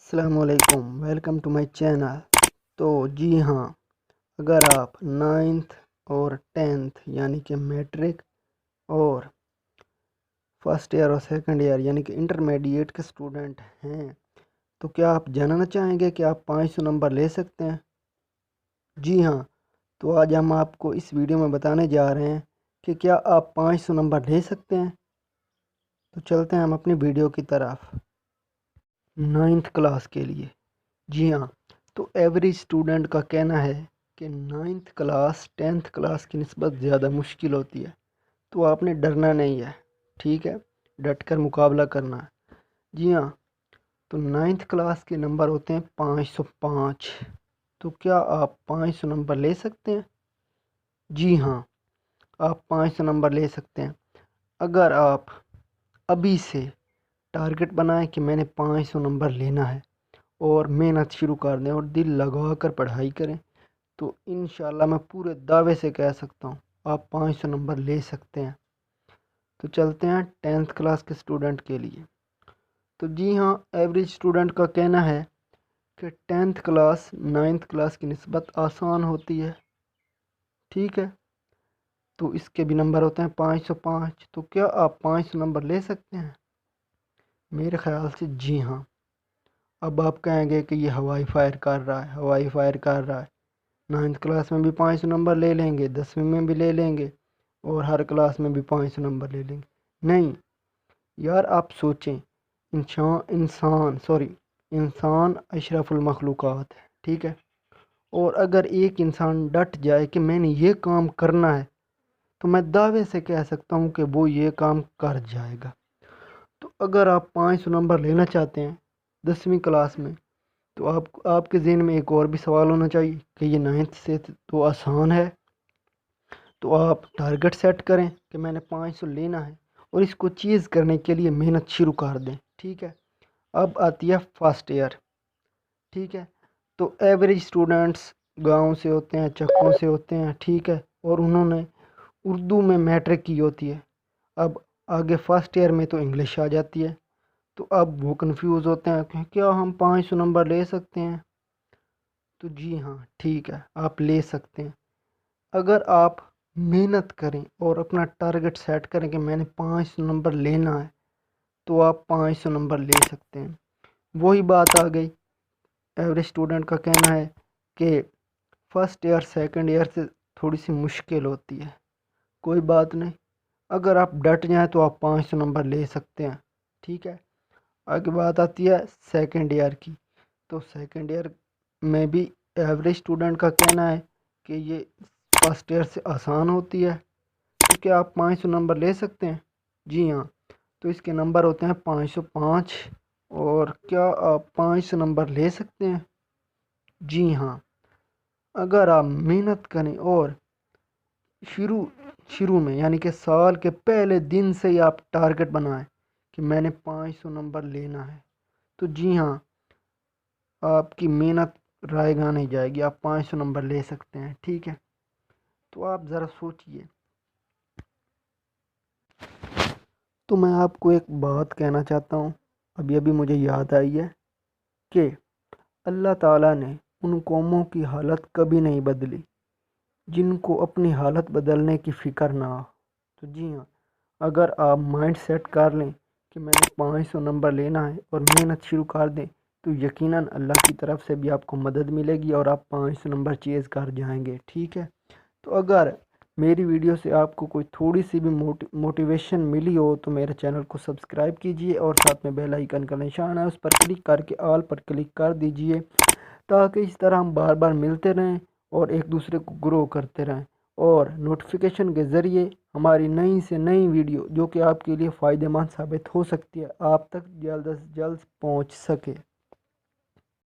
السلام علیکم، welcome to my channel. تو جی ہاں، اگر آپ 9th اور 10th یعنی کہ میٹرک اور فرسٹ ایئر اور سیکنڈ ایئر یعنی کہ انٹرمیڈیٹ کے اسٹوڈنٹ ہیں تو کیا آپ جاننا چاہیں گے کہ آپ 500 نمبر لے سکتے ہیں؟ جی ہاں، تو آج ہم آپ کو اس ویڈیو میں بتانے جا رہے ہیں کہ کیا آپ 500 نمبر لے سکتے ہیں۔ تو چلتے ہیں ہم اپنی ویڈیو کی طرف۔ 9th کلاس کے لیے جی ہاں، تو ایوریج اسٹوڈنٹ کا کہنا ہے کہ 9th کلاس 10th کلاس کی نسبت زیادہ مشکل ہوتی ہے، تو آپ نے ڈرنا نہیں ہے، ٹھیک ہے، ڈٹ کر مقابلہ کرنا ہے۔ جی ہاں، تو 9th کلاس کے نمبر ہوتے ہیں 505۔ تو کیا آپ 500 نمبر لے سکتے ہیں؟ جی ہاں، آپ 500 نمبر لے سکتے ہیں اگر آپ ابھی سے ٹارگٹ بنائیں کہ میں نے 500 نمبر لینا ہے اور محنت شروع کر دیں اور دل لگا کر پڑھائی کریں، تو انشاءاللہ میں پورے دعوے سے کہہ سکتا ہوں آپ 500 نمبر لے سکتے ہیں۔ تو چلتے ہیں 10th کلاس کے اسٹوڈنٹ کے لیے۔ تو جی ہاں، ایوریج اسٹوڈنٹ کا کہنا ہے کہ 10th کلاس 9th کلاس کی نسبت آسان ہوتی ہے، ٹھیک ہے، تو اس کے بھی نمبر ہوتے ہیں 505۔ تو کیا آپ 500 نمبر لے سکتے ہیں؟ میرے خیال سے جی ہاں۔ اب آپ کہیں گے کہ یہ ہوائی فائر کر رہا ہے 9th کلاس میں بھی 500 نمبر لے لیں گے، 10ویں میں بھی لے لیں گے اور ہر کلاس میں بھی 500 نمبر لے لیں گے۔ نہیں یار، آپ سوچیں، انسان اشرف المخلوقات ہے، ٹھیک ہے، اور اگر ایک انسان ڈٹ جائے کہ میں نے یہ کام کرنا ہے تو میں دعوے سے کہہ سکتا ہوں کہ وہ یہ کام کر جائے گا۔ تو اگر آپ 500 نمبر لینا چاہتے ہیں 10ویں کلاس میں، تو آپ کے ذہن میں ایک اور بھی سوال ہونا چاہیے کہ یہ 9th سے تو آسان ہے، تو آپ ٹارگٹ سیٹ کریں کہ میں نے 500 لینا ہے اور اس کو چیز کرنے کے لیے محنت شروع کر دیں، ٹھیک ہے۔ اب آتی ہے فرسٹ ایئر، ٹھیک ہے، تو ایوریج اسٹوڈنٹس گاؤں سے ہوتے ہیں، چکوں سے ہوتے ہیں، ٹھیک ہے، اور انہوں نے اردو میں میٹرک کی ہوتی ہے۔ اب آگے فرسٹ ایئر میں تو انگلش آ جاتی ہے، تو اب وہ کنفیوز ہوتے ہیں کہ کیا ہم 500 نمبر لے سکتے ہیں؟ تو جی ہاں، ٹھیک ہے، آپ لے سکتے ہیں اگر آپ محنت کریں اور اپنا ٹارگٹ سیٹ کریں کہ میں نے 500 نمبر لینا ہے، تو آپ 500 نمبر لے سکتے ہیں۔ وہی بات آ گئی، ایوریج اسٹوڈنٹ کا کہنا ہے کہ فرسٹ ایئر سیکنڈ ایئر سے تھوڑی سی مشکل ہوتی ہے۔ کوئی بات نہیں، اگر آپ ڈٹ جائیں تو آپ 500 نمبر لے سکتے ہیں، ٹھیک ہے۔ آگے بات آتی ہے سیکنڈ ایئر کی۔ تو سیکنڈ ایئر میں بھی ایوریج اسٹوڈنٹ کا کہنا ہے کہ یہ فرسٹ ایئر سے آسان ہوتی ہے، تو کیا آپ 500 نمبر لے سکتے ہیں؟ جی ہاں، تو اس کے نمبر ہوتے ہیں 505۔ اور کیا آپ 500 نمبر لے سکتے ہیں؟ جی ہاں، اگر آپ محنت کریں اور شروع میں یعنی کہ سال کے پہلے دن سے ہی آپ ٹارگٹ بنائیں کہ میں نے 500 نمبر لینا ہے، تو جی ہاں، آپ کی محنت رائے گاہ نہیں جائے گی، آپ 500 نمبر لے سکتے ہیں، ٹھیک ہے۔ تو آپ ذرا سوچئے۔ تو میں آپ کو ایک بات کہنا چاہتا ہوں، ابھی مجھے یاد آئی ہے کہ اللہ تعالیٰ نے ان قوموں کی حالت کبھی نہیں بدلی جن کو اپنی حالت بدلنے کی فکر نہ ہو۔ تو جی ہاں، اگر آپ مائنڈ سیٹ کر لیں کہ میں نے 500 نمبر لینا ہے اور محنت شروع کر دیں، تو یقیناً اللہ کی طرف سے بھی آپ کو مدد ملے گی اور آپ 500 نمبر چیز کر جائیں گے، ٹھیک ہے۔ تو اگر میری ویڈیو سے آپ کو کوئی تھوڑی سی بھی موٹیویشن ملی ہو تو میرے چینل کو سبسکرائب کیجئے اور ساتھ میں بیل آئیکن کا نشان ہے اس پر کلک کر کے آل پر کلک کر دیجئے، تاکہ اس طرح ہم بار بار ملتے رہیں اور ایک دوسرے کو گرو کرتے رہیں اور نوٹیفیکیشن کے ذریعے ہماری نئی سے نئی ویڈیو جو کہ آپ کے لیے فائدہ مند ثابت ہو سکتی ہے آپ تک جلد از جلد پہنچ سکے۔